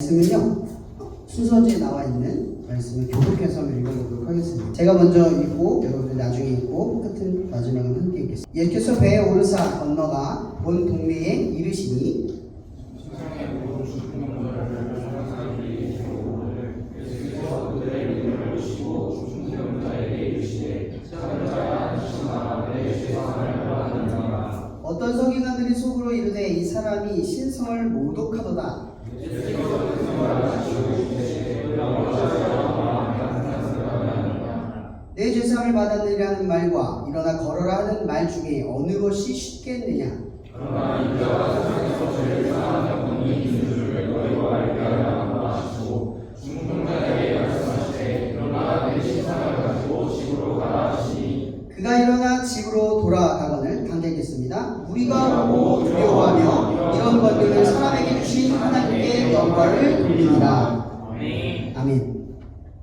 말씀은요, 순서지에 나와 있는 말씀을 교독해서 읽어보도록 하겠습니다. 제가 먼저 읽고 여러분들 나중에 읽고 끝은 마지막은 함께 읽겠습니다. 예수께서 배에 오르사 건너가 본 동네에 이르시니 어떤 서기관들이 속으로 이르되 이 사람이 신성을 모독하도다. 내 죄사함을 받았느냐는 말과 일어나 걸어라 하는 말 중에 어느 것이 쉽겠느냐? 그가 일어나 집으로 돌아가거늘 당기겠습니다. 우리가 보고 두려워하며 이런 권능을 사람에게 주신 하나님께 영광을 돌리니라. 아멘.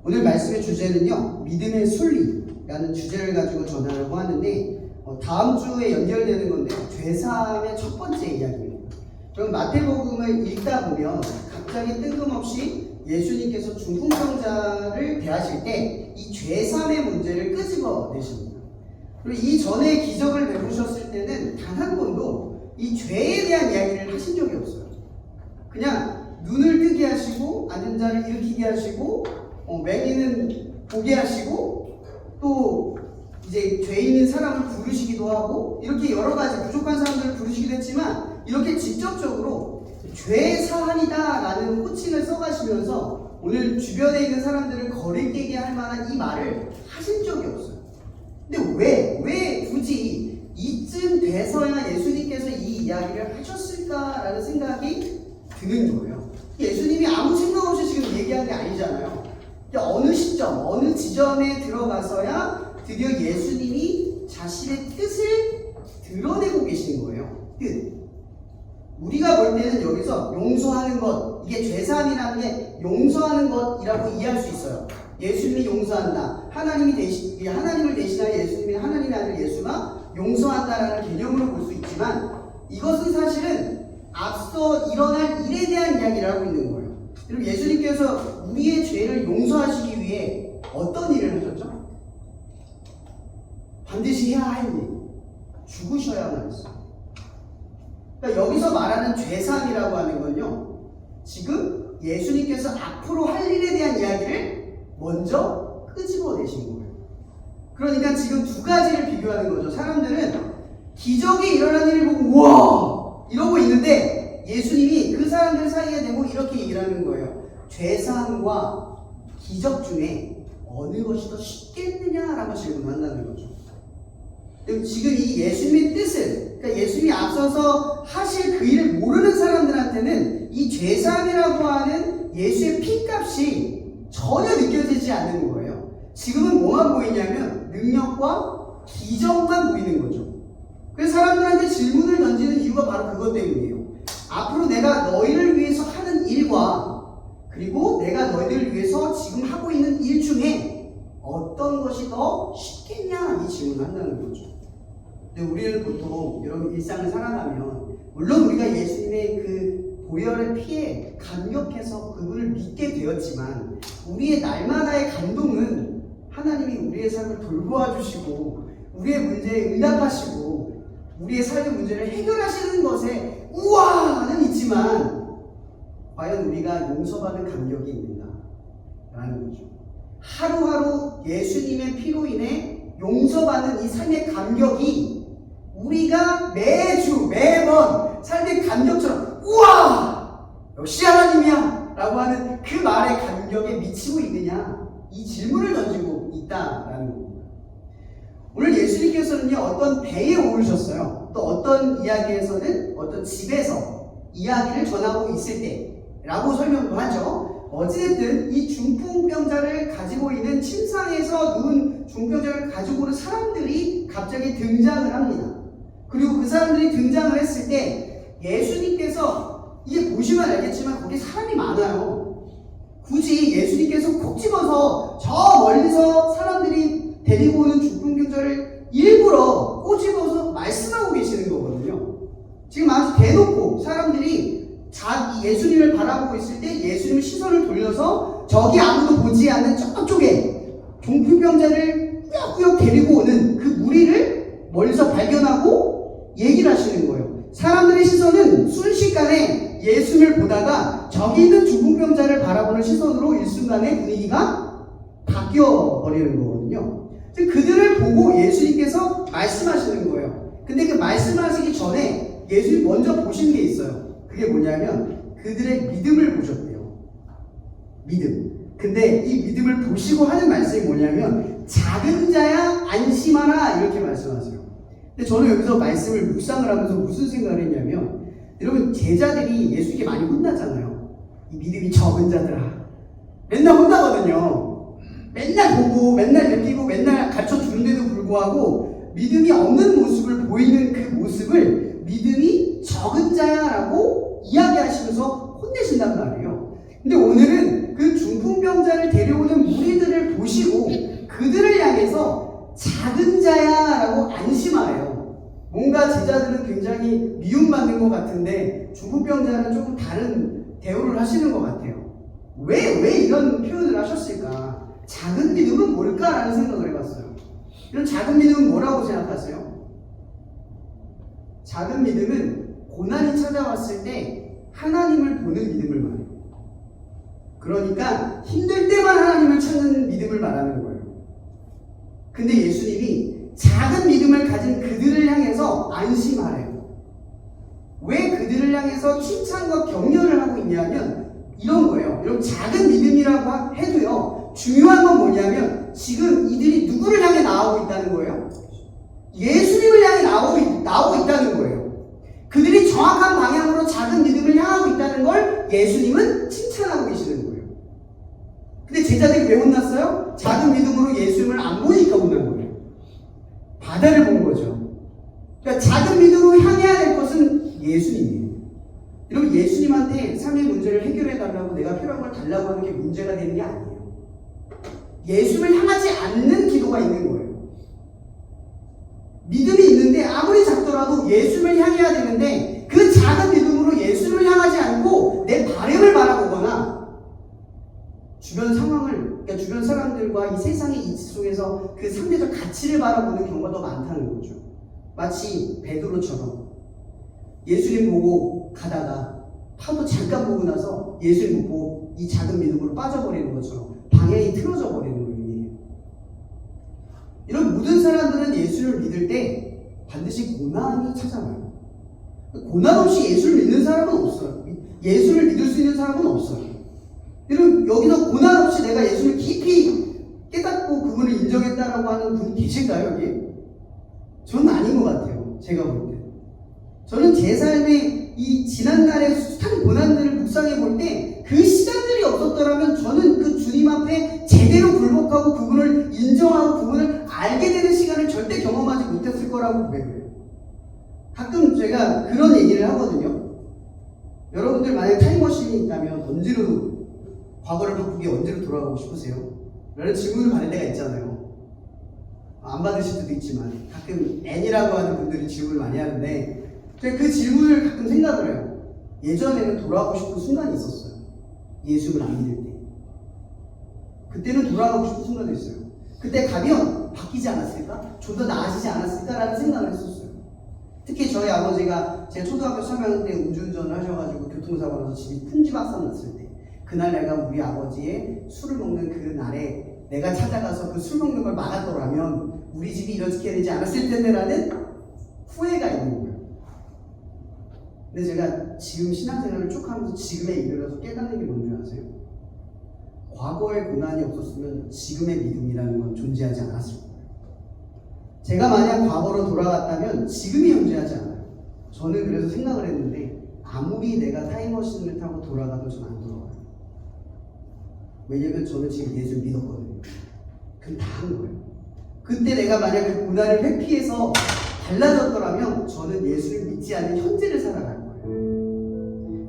오늘 말씀의 주제는요, 믿음의 순리라는 주제를 가지고 전하려고 하는데 다음 주에 연결되는 건데요, 죄사함의 첫 번째 이야기입니다. 그럼 마태복음을 읽다 보면 갑자기 뜬금없이 예수님께서 중풍병자를 대하실 때 이 죄사함의 문제를 끄집어내십니다. 그리고 이 전에 기적을 베푸셨을 때는 단 한 번도 이 죄에 대한 이야기를 하신 적이 없어요. 그냥 눈을 뜨게 하시고 앉은 자를 일으키게 하시고 맹인은 보게 하시고 또 이제 죄 있는 사람을 부르시기도 하고 이렇게 여러 가지 부족한 사람들을 부르시기도 했지만 이렇게 직접적으로 죄 사함이다 라는 호칭을 써가시면서 오늘 주변에 있는 사람들을 거리 깨게 할 만한 이 말을 하신 적이 없어요. 근데 왜 굳이 이쯤 돼서야 예수님께서 이 이야기를 하셨을까라는 생각이 드는 거예요. 예수님이 아무 생각 없이 지금 얘기한 게 아니잖아요. 어느 시점, 어느 지점에 들어가서야 드디어 예수님이 자신의 뜻을 드러내고 계시는 거예요. 뜻. 우리가 볼 때는 여기서 용서하는 것, 이게 죄사함이라는 게 용서하는 것이라고 이해할 수 있어요. 예수님이 용서한다. 하나님을 대신하여 예수님이 하나님의 아들 예수가 용서한다라는 개념으로 볼 수 있지만 이것은 사실은 앞서 일어날 일에 대한 이야기를 하고 있는 거예요. 그리고 예수님께서 우리의 죄를 용서하시기 위해 어떤 일을 하셨죠? 반드시 해야 할 일, 죽으셔야만 했어요. 그러니까 여기서 말하는 죄사함이라고 하는 건요, 지금 예수님께서 앞으로 할 일에 대한 이야기를 먼저 끄집어내신 거예요. 그러니까 지금 두 가지를 비교하는 거죠. 사람들은 기적이 일어난 일을 보고 우와! 이러고 있는데 예수님이 그 사람들 사이에 대고 이렇게 얘기를 하는 거예요. 죄사함과 기적 중에 어느 것이 더 쉽겠느냐라고 질문한다는 거죠. 지금 이 예수님의 뜻을, 그러니까 예수님이 앞서서 하실 그 일을 모르는 사람들한테는 이 죄사함이라고 하는 예수의 피값이 전혀 느껴지지 않는 거예요. 지금은 뭐만 보이냐면 능력과 기적만 보이는 거죠. 그래서 사람들한테 질문을 던지는 이유가 바로 그것 때문이에요. 앞으로 내가 너희를 위해서 하는 일과 그리고 내가 너희들을 위해서 지금 하고 있는 일 중에 어떤 것이 더 쉽겠냐 이 질문을 한다는 거죠. 근데 우리는 보통 여러분 일상을 살아가면 물론 우리가 예수님의 그 보혈의 피에 감격해서 그분을 믿게 되었지만 우리의 날마다의 감동은 하나님이 우리의 삶을 돌보아 주시고 우리의 문제에 응답하시고 우리의 삶의 문제를 해결하시는 것에 우와는 있지만 과연 우리가 용서받은 감격이 있는가? 라는 거죠. 하루하루 예수님의 피로 인해 용서받는 이 삶의 감격이 우리가 매주 매번 삶의 감격처럼 우와! 역시 하나님이야! 라고 하는 그 말의 감격에 미치고 있느냐? 이 질문을 던지고 있다라는 겁니다. 오늘 예수님께서는요, 어떤 배에 오르셨어요. 또 어떤 이야기에서는 어떤 집에서 이야기를 전하고 있을 때라고 설명도 하죠. 어찌됐든 이 중풍병자를 가지고 있는 침상에서 누운 중풍병자를 가지고 오는 사람들이 갑자기 등장을 합니다. 그리고 그 사람들이 등장을 했을 때 예수님께서 이게 보시면 알겠지만 거기 사람이 많아요. 굳이 예수님께서 콕 집어서 저 멀리서 사람들이 데리고 오는 중풍병자를 일부러 꼬집어서 말씀하고 계시는 거거든요. 지금 아주 대놓고 사람들이 예수님을 바라보고 있을 때 예수님 시선을 돌려서 저기 아무도 보지 않는 저쪽에 중풍병자를 꾸역꾸역 데리고 오는 그 무리를 멀리서 발견하고 얘기를 하시는 거예요. 사람들의 시선은 순식간에 예수님을 보다가 저기 있는 중풍병자를 바라보는 시선으로 일순간에 분위기가 바뀌어 버리는 거거든요. 그들을 보고 예수님께서 말씀하시는 거예요. 근데 그 말씀하시기 전에 예수님 먼저 보신 게 있어요. 그게 뭐냐면 그들의 믿음을 보셨대요. 믿음. 근데 이 믿음을 보시고 하는 말씀이 뭐냐면 작은 자야 안심하라 이렇게 말씀하세요. 근데 저는 여기서 말씀을 묵상을 하면서 무슨 생각을 했냐면 여러분 제자들이 예수님께 많이 혼나잖아요. 이 믿음이 적은 자들아. 맨날 혼나거든요. 맨날 보고 맨날 느끼고 맨날 가르쳐 주는데도 불구하고 믿음이 없는 모습을 보이는 그 모습을 믿음이 적은 자야라고 이야기하시면서 혼내신단 말이에요. 근데 오늘은 그 중풍병자를 데려오는 무리들을 보시고 그들을 향해서 작은 자야라고 안심하래요. 뭔가 제자들은 굉장히 미움받는 것 같은데 중풍병자는 조금 다른 대우를 하시는 것 같아요. 왜 이런 표현을 하셨을까? 작은 믿음은 뭘까라는 생각을 해봤어요. 이런 작은 믿음은 뭐라고 생각하세요? 작은 믿음은 고난이 찾아왔을 때 하나님을 보는 믿음을 말해요. 그러니까 힘들 때만 하나님을 찾는 믿음을 말하는 거예요. 근데 예수님이 작은 믿음을 가진 그들을 향해서 안심하래요. 왜 그들을 향해서 칭찬과 격려를 하고 있냐면 이런 거예요. 여러분 작은 믿음이라고 해도요. 중요한 건 뭐냐면 지금 이들이 누구를 향해 나오고 있다는 거예요? 예수님을 향해 나오고 있다는 거예요. 그들이 정확한 방향으로 작은 믿음을 향하고 있다는 걸 예수님은 칭찬하고 계시는 거예요. 근데 제자들이 왜 혼났어요? 작은 믿음으로 예수님을 안 보니까 혼난 거예요. 바다를 본 거죠. 그러니까 작은 믿음으로 향해야 될 것은 예수님이에요. 여러분 예수님한테 삶의 문제를 해결해 달라고 내가 필요한 걸 달라고 하는 게 문제가 되는 게 아니에요. 예수님을 향하지 않는 기도가 있는 거예요. 믿음이 있는데 아무리 작더라도 예수님을 향해야 되는데 그 작은 믿음으로 예수님을 향하지 않고 내 바램을 바라보거나 주변 상황을, 그러니까 주변 사람들과 이 세상의 이치 속에서 그 상대적 가치를 바라보는 경우가 더 많다는 거죠. 마치 베드로처럼 예수님 보고 가다가 파도 잠깐 보고 나서 예수님 보고 이 작은 믿음으로 빠져버리는 것처럼 방향이 틀어져 버리는 거예요. 이런 모든 사람들은 예수를 믿을 때 반드시 고난이 찾아와요. 고난 없이 예수를 믿는 사람은 없어요. 예수를 믿을 수 있는 사람은 없어요. 여러분 여기서 고난 없이 내가 예수를 깊이 깨닫고 그분을 인정했다라고 하는 분이 계실까요 여기? 저는 아닌 것 같아요. 제가 볼 때. 저는 제 삶의 이 지난날의 숱한 고난들을 묵상해 볼 때 그 시간들이 없었더라면 저는 그 주님 앞에 제대로 굴복하고 그분을 인정하고 그분을 알게 되는 시간을 절대 경험하지 못했을 거라고 고백해요. 가끔 제가 그런 얘기를 하거든요. 여러분들 만약 타임머신이 있다면 언제로 과거를 바꾸기 언제로 돌아가고 싶으세요? 라는 질문을 받을 때가 있잖아요. 안 받으실 수도 있지만 가끔 N이라고 하는 분들이 질문을 많이 하는데 제가 그 질문을 가끔 생각을 해요. 예전에는 돌아가고 싶은 순간이 있었어요. 예수를 안 믿을 때. 그때는 돌아가고 싶은 순간도 있어요. 그때 가면 바뀌지 않았을까? 좀 더 나아지지 않았을까라는 생각을 했었어요. 특히 저희 아버지가 제가 초등학교 3학년 때 음주운전을 하셔가지고 교통사고 나서 집이 풍지박산 났을 때 그날 내가 우리 아버지의 술을 먹는 그 날에 내가 찾아가서 그 술 먹는 걸 막았더라면 우리 집이 이렇게 되지 않았을 텐데라는 후회가 있는 거예요. 근데 제가 지금 신앙생활을 쭉 하면서 지금에 이르러서 깨닫는 게 뭔지 아세요? 과거의 고난이 없었으면 지금의 믿음이라는 건 존재하지 않았을 거예요. 제가 만약 과거로 돌아갔다면 지금이 존재하지 않아요. 저는 그래서 생각을 했는데 아무리 내가 타임머신을 타고 돌아가도 저는 안 돌아가요. 왜냐면 저는 지금 예수를 믿었거든요. 그럼 다 한 거예요. 그때 내가 만약 그 고난을 회피해서 달라졌더라면 저는 예수를 믿지 않는 현재를 살아갈 거예요.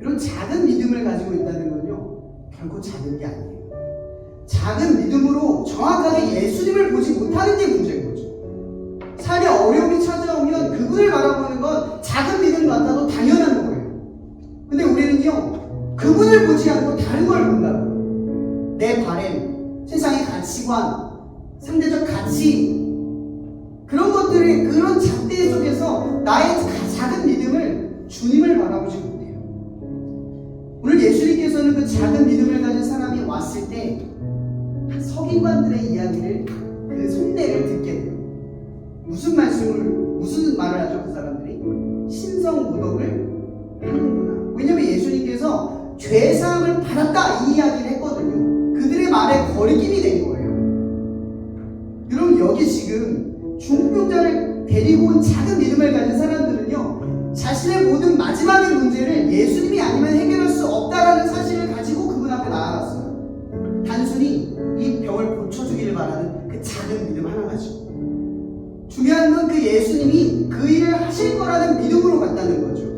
이런 작은 믿음을 가지고 있다는 건요 결코 작은 게 아니에요. 작은 믿음으로 정확하게 예수님을 보지 못하는 게 문제인 거죠. 삶에 어려움이 찾아오면 그분을 바라보는 건 작은 믿음 같아도 당연한 거예요. 근데 우리는요, 그분을 보지 않고 다른 걸 본다고요. 내 바램, 세상의 가치관, 상대적 가치, 그런 것들이, 그런 잣대 속에서 나의 작은 믿음을 주님을 바라보지 못해요. 오늘 예수님께서는 그 작은 믿음을 가진 사람이 왔을 때 서기관들의 이야기를, 그 속내를 듣게 돼요. 무슨 말을 하죠, 그 사람들이? 신성모독을 하는구나. 왜냐면 예수님께서 죄사함을 받았다 이 이야기를 했거든요. 그들의 말에 거리낌이 된 거예요. 여러분, 여기 지금 중풍병자를 데리고 온 작은 믿음을 가진 사람들은요, 자신의 모든 마지막의 문제를 예수님이 아니면 해결할 수 없다라는 사실을 가지고 그분 앞에 나아갔어요. 단순히 이 병을 고쳐주기를 바라는 그 작은 믿음 하나 가지고. 중요한 건 그 예수님이 그 일을 하실 거라는 믿음으로 갔다는 거죠.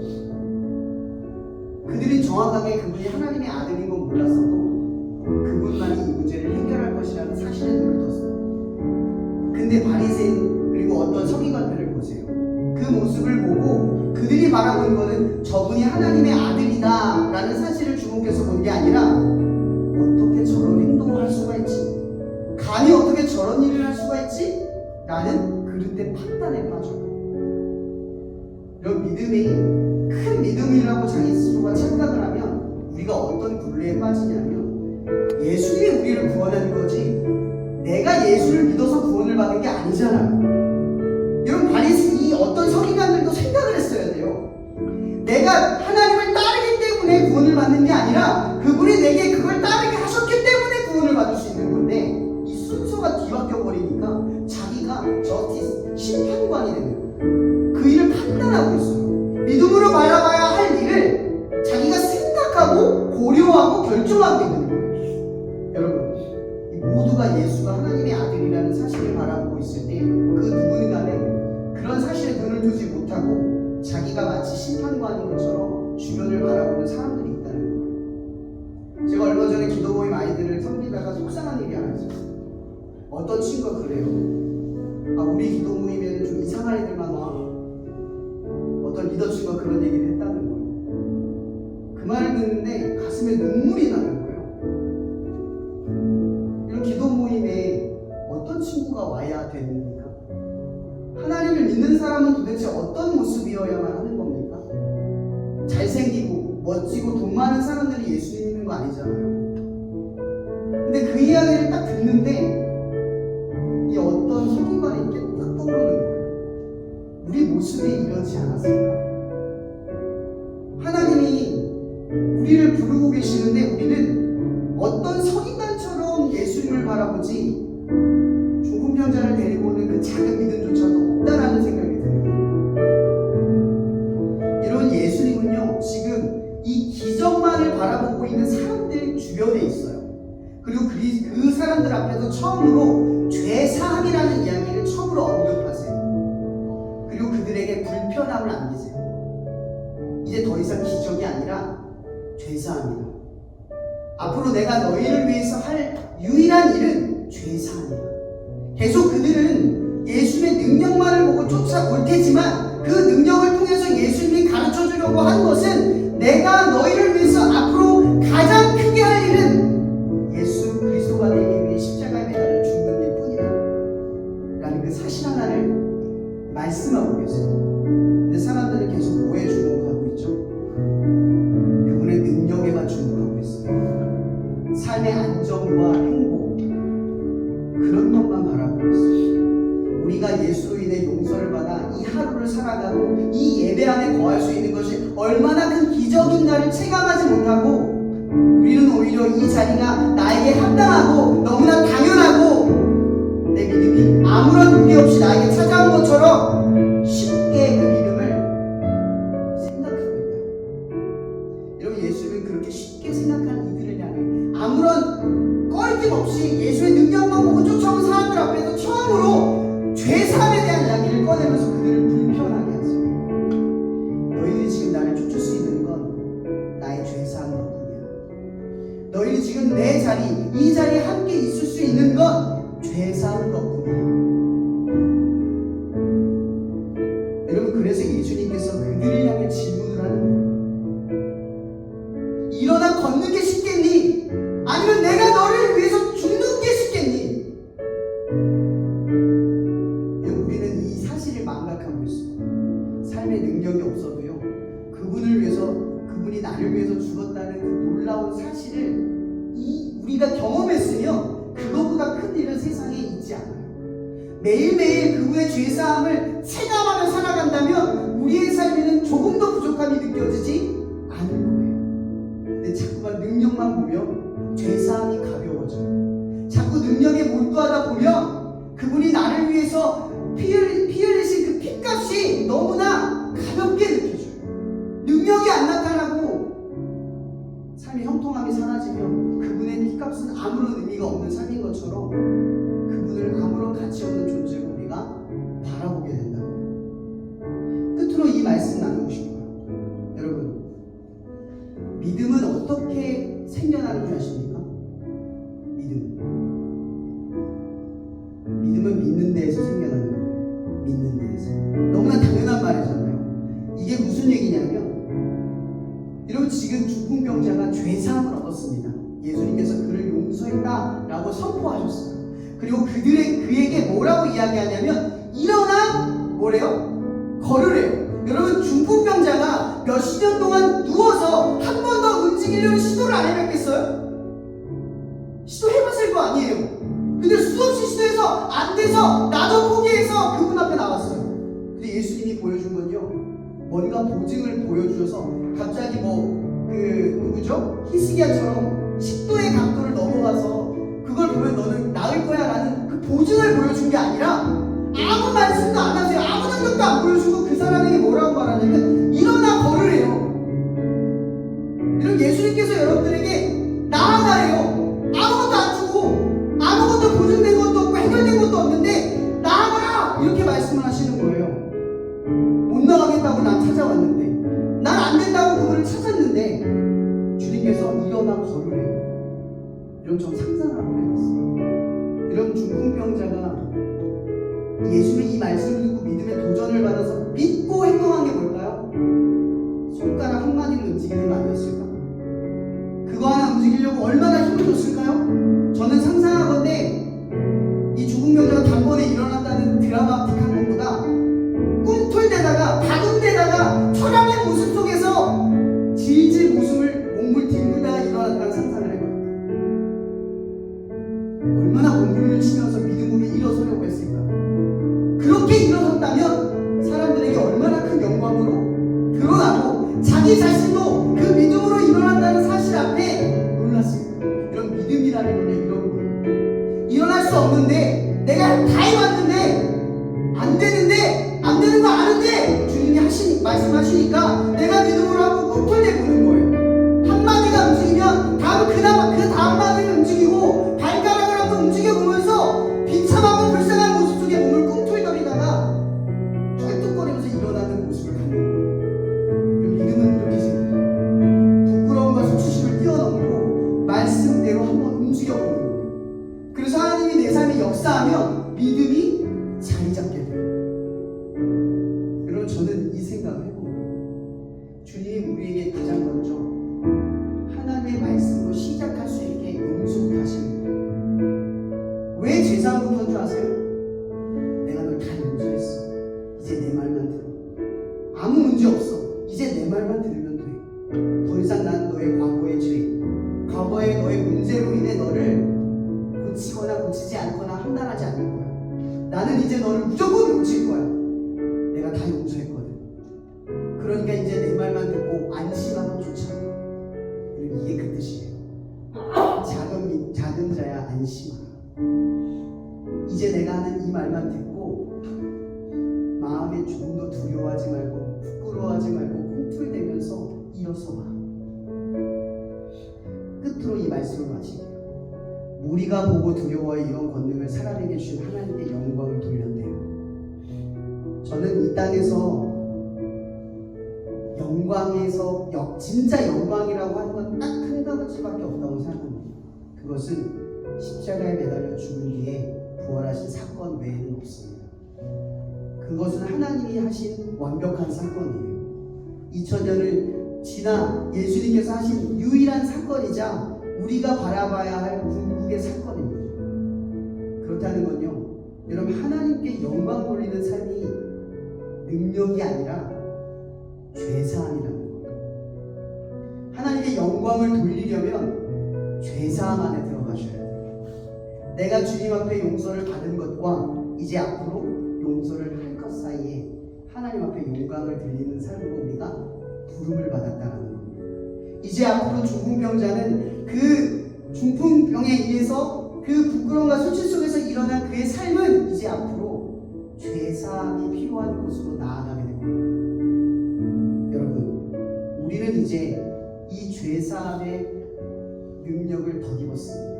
그들이 정확하게 그분이 하나님의 아들인 건 몰랐어도 그분만이 이 문제를 해결할 것이라는 사실에 눈을 떴어요. 근데 바리새인 그리고 어떤 서기관들을 보세요. 그 모습을 보고 그들이 바라보는 거는 저분이 하나님의 아들이다 라는 사실을 주목해서 본 게 아니라, 어떻게 저런 행동을 할 수가 있지? 감히 어떻게 저런 일을 할 수가 있지? 라는 그릇된 판단에 빠져요. 이런 믿음이 큰 믿음이라고 자기 스스로가 착각을 하면 우리가 어떤 굴레에 빠지냐면, 예수님이 우리를 구원하는 거지 내가 예수를 믿어서 구원을 받은 게 아니잖아요. 여러분, 이 어떤 서기관들도 생각을 했어야 돼요. 내가 하나님을 따르기 때문에 구원을 받는 게 아니라 그분이 내게 그걸 따르게 하셨기 때문에 구원을 받을 수 있는 건데, 이 순서가 뒤바뀌어 버리니까 자기가 심판관이 되는 거예요. 그 일을 판단하고 있어요. 믿음으로 바라봐야 할 일을 자기가 생각하고 고려하고 결정하고 있는 거예요. 여러분, 이 모두가 예수가 하나님의 아들이라는 사실을 바라보고 있을 때 그 누군가는 그런 사실에 눈을 두지 못하고 자기가 마치 심판관인 것처럼 주변을 바라보는 사람들이 있다는 거예요. 제가 얼마 전에 기도 모임 아이들을 섬기다가 속상한 일이 하나 있었어요. 어떤 친구가 그래요. 우리 기도 모임에는 좀 이상한 애들만 와. 어떤 리더 친구가 그런 얘기를 했다는 거예요. 그 말을 듣는데 가슴에 눈물이 나는 거예요. 이런 기도 모임에 어떤 친구가 와야 됩니까? 하나님을 믿는 사람은 도대체 어떤 모습이어야만 하는 겁니까? 잘생기고 멋지고 돈 많은 사람들이 예수님 믿는 거 아니잖아요. 근데 그 이야기를 딱 듣는데 이 어떤 서기관이 이렇게 딱 떠오르는 거예요. 우리 모습이 이러지 않았을까? 하나님이 우리를 부르고 계시는데 우리는 어떤 서기관처럼 예수님을 바라보지 중풍병자를 데리고 오는 그 작은 믿음조차도 없다라는 생각이 들어요. 이런 예수님은요, 지금 이 기적만을 바라보고 있는 사람들 주변에 있어요. 그리고 그 사람들 앞에서 처음으로 죄사함이라는 이야기를 처음으로 언급하세요. 그리고 그들에게 불편함을 안기세요. 이제 더 이상 기적이 아니라 죄사함이다. 앞으로 내가 너희를 위해서 할 유일한 일은 죄사함이다. 계속 그들은 예수님의 능력만을 보고 쫓아올 테지만 그 능력을 통해서 예수님이 가르쳐 주려고 한 것은 내가 너희를 위해서 앞으로 가장 크게 할 일은 예수 그리스도가 내게 위해 십자가에 매달려 죽는 일뿐이다 라는 그 사실 하나를 말씀하고 계세요. 근데 사람들은 계속 뭐에 주목하고 있죠? 그분의 능력에만 주목하고 있어요. 삶의 안정과 행복, 그런 것만 바라보고 있어요. 우리가 예수로 인해 용서를 받아 이 하루를 살아가고 이 예배 안에 거할 수 있는 것이 얼마나 큰 기적인가를 체감하지 못하고, 우리는 오히려 이 자리가 나에게 합당하고 너무나 당연하고 내 믿음이 아무런 무리 없이 나에게 찾아온 것처럼 쉽게 그 믿음을 생각하고 있다. 여러분, 예수님은 그렇게 쉽게 생각하는 이들을 향해 아무런 꺼리낌 없이 예수의 능력만 보고 쫓아온 사람들 앞에서 처음으로 죄사함에 대한 이야기를 꺼내면서 그들을 불편하게 하세요. 너희들이 지금 나를 쫓을 수 있는 건 나의 죄사함 덕분이야. 너희들이 지금 내 자리, 이 자리에 함께 있을 수 있는 건 죄사함 덕분이야. 여러분, 그래서 예수님께서 그들을 향해 질문을 하는 거예요. 아니면 내가 너를 위해서 죽는 게 쉽겠니? 우리는 이 사실을 망각하고 있어요. 삶의 능력이 없어도요, 그분을 위해서, 그분이 나를 위해서 죽었다는 그 놀라운 사실을 우리가 경험했으면 그것보다 큰 일은 세상에 있지 않아요. 매일매일 그분의 죄사함을 체감하며 살아간다면 우리의 삶에는 조금 더 부족함이 느껴지지 않을 거예요. 근데 자꾸만 능력만 보면 죄사함이 가벼워져요. 자꾸 능력에 몰두하다 보면 그분이 나를 위해서 피 흘리신 그 피값이 너무나 가볍게 느껴져요. 능력이 안 나타나고 삶이 형통함이 사라지면 그분의 피값은 아무런 의미가 없는 삶인 것처럼 그분을 아무런 가치 없는 존재로 우리가 바라보게 된다고요. 끝으로 이 말씀 나누고 싶어요. 여러분, 믿음은 어떻게 생겨나는 줄 아십니까? 믿음은 믿는 데에서 생겨나는 거예요. 믿는 데에서. 너무나 당연한 말이잖아요. 이게 무슨 얘기냐면, 여러분, 지금 중풍병자가 죄사함을 얻었습니다. 예수님께서 그를 용서했다라고 선포하셨어요. 그리고 그에게 뭐라고 이야기하냐면, 일어나 뭐래요? 걸으래요. 여러분, 중풍병자가 몇십 년 동안 누워서 한 번 더 움직이려는 시도를 안 해봤겠어요? 시도해봤을 거 아니에요. 근데 수없이 시도해서 안 돼서 나도 포기해서 그분 앞에 나왔어요. 근데 예수님이 보여준 건요, 뭔가 보증을 보여주셔서 갑자기 누구죠? 히스기야처럼 10도의 각도를 넘어가서 그걸 보면 너는 나을 거야 라는 그 보증을 보여준 게 아니라 아무 말씀도 안 하세요. 아무 능력도 안 보여주고 그 사람에게 뭐라고 말하냐면 일어나 걸으래요. 이런 예수님께서 여러분들에게 나아가래요. 아무것도 안 주고 아무것도 보증된 것도 없고 해결된 것도 없는데 나아가라! 이렇게 말씀을 하시는 거예요. 못 나가겠다고 난 찾아왔는데, 난 안 된다고 그분을 찾았는데 주님께서 일어나 걸으래요. 이런 좀 상상을 한번 해봤어요. 이런 중풍병자가 예수님의 이 말씀을 듣고 믿음의 도전을 받아서 믿고 행동한 게 뭘까요? 손가락 한마디를 움직이는 거 아니었을까? 그거 하나 움직이려고 얼마나 힘을 줬을까요? 저는 상상하건대 이 중풍병자가 단번에 일어났다는 드라마틱한 것보다 꿈틀대다가 다금대다가 철학의 모습 속에서 질질 몸을 뒹굴다가 일어났다는 상상을 해봐요. 얼마나 몸부림을 치면서 믿음으로 일어서려고 했을까? 그렇게 일어섰다면 사람들에게 얼마나 큰 영광으로 드러나고 자기 자신도 그 믿음으로 일어난다는 사실 앞에 놀랐을까? 이런 믿음이라는 건 이런 거예요. 일어날 수 없는데 내가 다 해봤는데 안 되는데 안 되는 거 아는데 주님이 말씀하시니까 내가 믿음으로 하고 꿈틀대보는 거예요. 한마디가 움직이면 그나마 그 다음 마디를 움직이고 발가락을 한번 움직여보면서 비참하고 불쌍한 모습 속에 몸을 꿈틀거리다가 뚝뚝거리면서 일어나는 모습을 갖는 거예요. 믿음은 이렇게 생겨요. 부끄러움과 수치심을 뛰어넘고 말씀대로 한번 움직여보는 거예요. 그래서 하나님이 내 삶에 역사하면 믿음이 자리 잡게 돼요. 여러분, 저는 이 생각을 해봅니다. 주님이 우리에게 가장 먼저 하나님의 말씀으로 시작할 수 있게 용서하시는 거예요. 왜 제사함부터인 줄 아세요? 내가 널 다 용서했어. 이제 내 말만 들어. 아무 문제 없어. 이제 내 말만 들으면 돼. 더 이상 난 너의 과거의 죄, 과거의 너의 문제로 인해 너를 고치거나 고치지 않거나 판단하지 않을 거야. 나는 이제 너를 무조건 고칠 거야. 내가 다 용서했거든. 그러니까 이제 내 말만 듣고 안심하면 좋잖아. 이게 그 뜻이에요. 작은 자야 안심하라. 이제 내가 하는 이 말만 듣고 마음에 조금 더 두려워하지 말고 부끄러워하지 말고 꿈틀대면서 일어서봐. 끝으로 이 말씀을 마칠게요. 무리가 보고 두려워해 이런 권능을 사람에게 주신 하나님께 영광을 돌렸대요. 저는 이 땅에서 영광에서 진짜 영광이라고 하는 건 딱 한 가지밖에 없다고 생각합니다. 그것은 십자가에 매달려 죽은 뒤에 부활하신 사건 외에는 없습니다. 그것은 하나님이 하신 완벽한 사건이에요. 2000년을 지나 예수님께서 하신 유일한 사건이자 우리가 바라봐야 할 궁극의 사건입니다. 그렇다는 건요, 여러분, 하나님께 영광 돌리는 삶이 능력이 아니라 죄사함이라는 거예요. 하나님께 영광을 돌리려면 죄사함 안에 들어가셔야 돼요. 내가 주님 앞에 용서를 받은 것과 이제 앞으로 용서를 할 것 사이에 하나님 앞에 영광을 돌리는 삶으로 우리가 부름을 받았다는 겁니다. 이제 앞으로 중풍병자는 그 중풍병에 의해서 그 부끄러움과 수치 속에서 일어난 그의 삶은 이제 앞으로 죄사함이 필요한 곳으로 나아가게 됩니다. 여러분, 우리는 이제 이 죄사함의 능력을 덧입었습니다.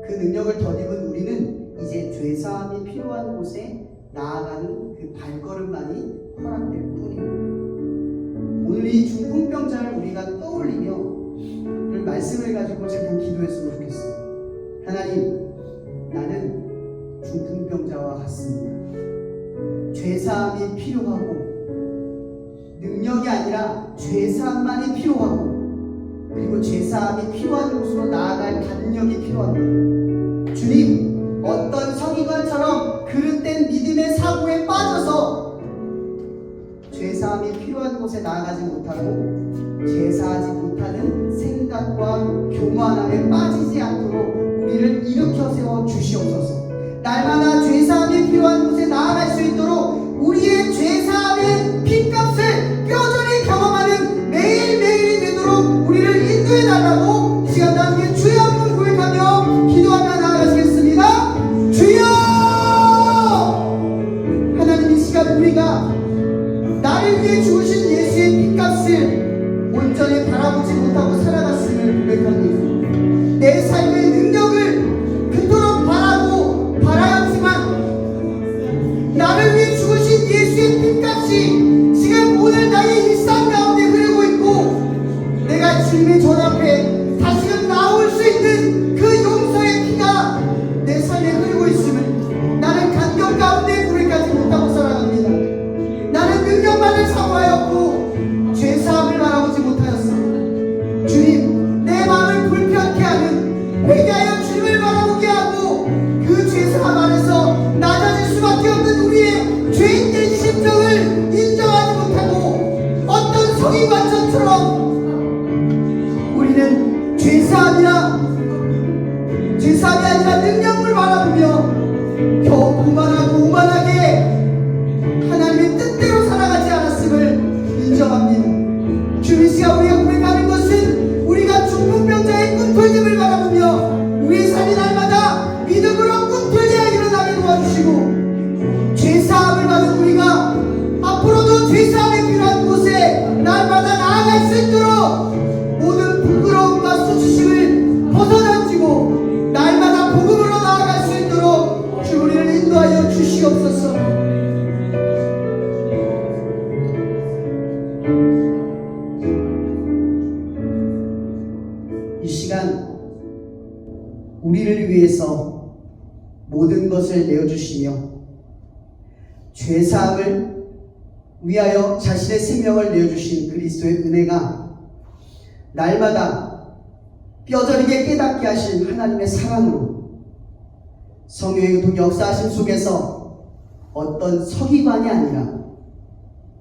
그 능력을 덧입은 우리는 이제 죄사함이 필요한 곳에 나아가는 그 발걸음만이 허락될 뿐입니다. 오늘 이 중풍병자를 우리가 떠올리며 그 말씀을 가지고 잠깐 기도했으면 좋겠습니다. 하나님, 나는 중풍병자와 같습니다. 죄사함이 필요하고 능력이 아니라 죄사함만이 필요하고 그리고 죄사함이 필요한 곳으로 나아갈 담력이 필요합니다. 주님, 어떤 서기관처럼 그릇된 믿음의 사고에 빠져서 죄사함이 필요한 곳에 나아가지 못하고 제사하지 못하는 생각과 교만함에 빠지지 않도록 우리를 일으켜 세워 주시옵소서. 날마다 죄사함이 필요한 곳에 나아갈 수 있도록 우리의 죄사함의 핏값을 뼈저리 경험하는 매일매일이 되도록 우리를 인도해 달라고 이 시간 함께 주의 한번 고백하며 기도하며 나아가시겠습니다. 주여! 하나님, 이 시간 우리가 나를 위해 죽으신 예수의 핏값을 온전히 바라보지 못하고 살아갔음을 고백합니다. 내 삶의 능력을 그토록 바라였지만 나를 위해 죽으신 예수의 핏값이 지금 오늘 나의 일상 가운데 흐르고 있고 내가 주님의 전 앞에 다시금 나올 수 있는 그 용서의 피가 내 삶에 흐르고 있음을 나는 간격 가운데 고백하지 못하고 살아갑니다. 나는 능력만을 사모하였고 죄사함을 바라보지 못하였어. 주님, 내 마음을 불편케 하는 회개하여 주님을 바라보게 하고 그 죄사함 안에서 낮아질 수밖에 없는 우리의 죄인된 심정을 인정하지 못하고 어떤 성인관처럼 우리는 죄사함이 아니라 능력을 바라보며 겨우 오만하게 하나님의 뜻대로 살아가지 않았음을 인정합니다. 주님, 이 시간 우리가 고백하는 것은 우리가 중풍병자의 꿈틀림을 바라보며 우리의 삶이 날마다 믿음으로 꿈틀리게 일어나게 도와주시고 죄사함을 받은 우리가 앞으로도 죄사함이 필요한 곳에 날마다 나아갈 수 있도록 모든 부끄러움과 수치심을 벗어던지고 날마다 복음으로 나아갈 수 있도록 주 우리를 인도하여 주시옵소서. 이 시간 우리를 위해서 모든 것을 내어주시며 죄사함을 위하여 자신의 생명을 내어주신 그리스도의 은혜가 날마다 뼈저리게 깨닫게 하신 하나님의 사랑으로 성령의 역사하심 속에서 어떤 서기관이 아니라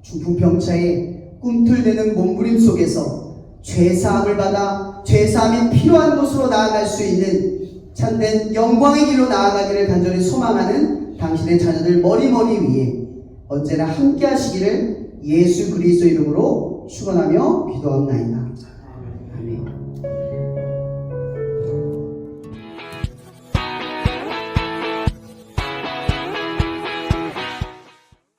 중풍병자의 꿈틀대는 몸부림 속에서 죄사함을 받아 죄사함이 필요한 곳으로 나아갈 수 있는 참된 영광의 길로 나아가기를 간절히 소망하는 당신의 자녀들 머리머리 위에 언제나 함께 하시기를 예수 그리스도 이름으로 축원하며 기도합나이다.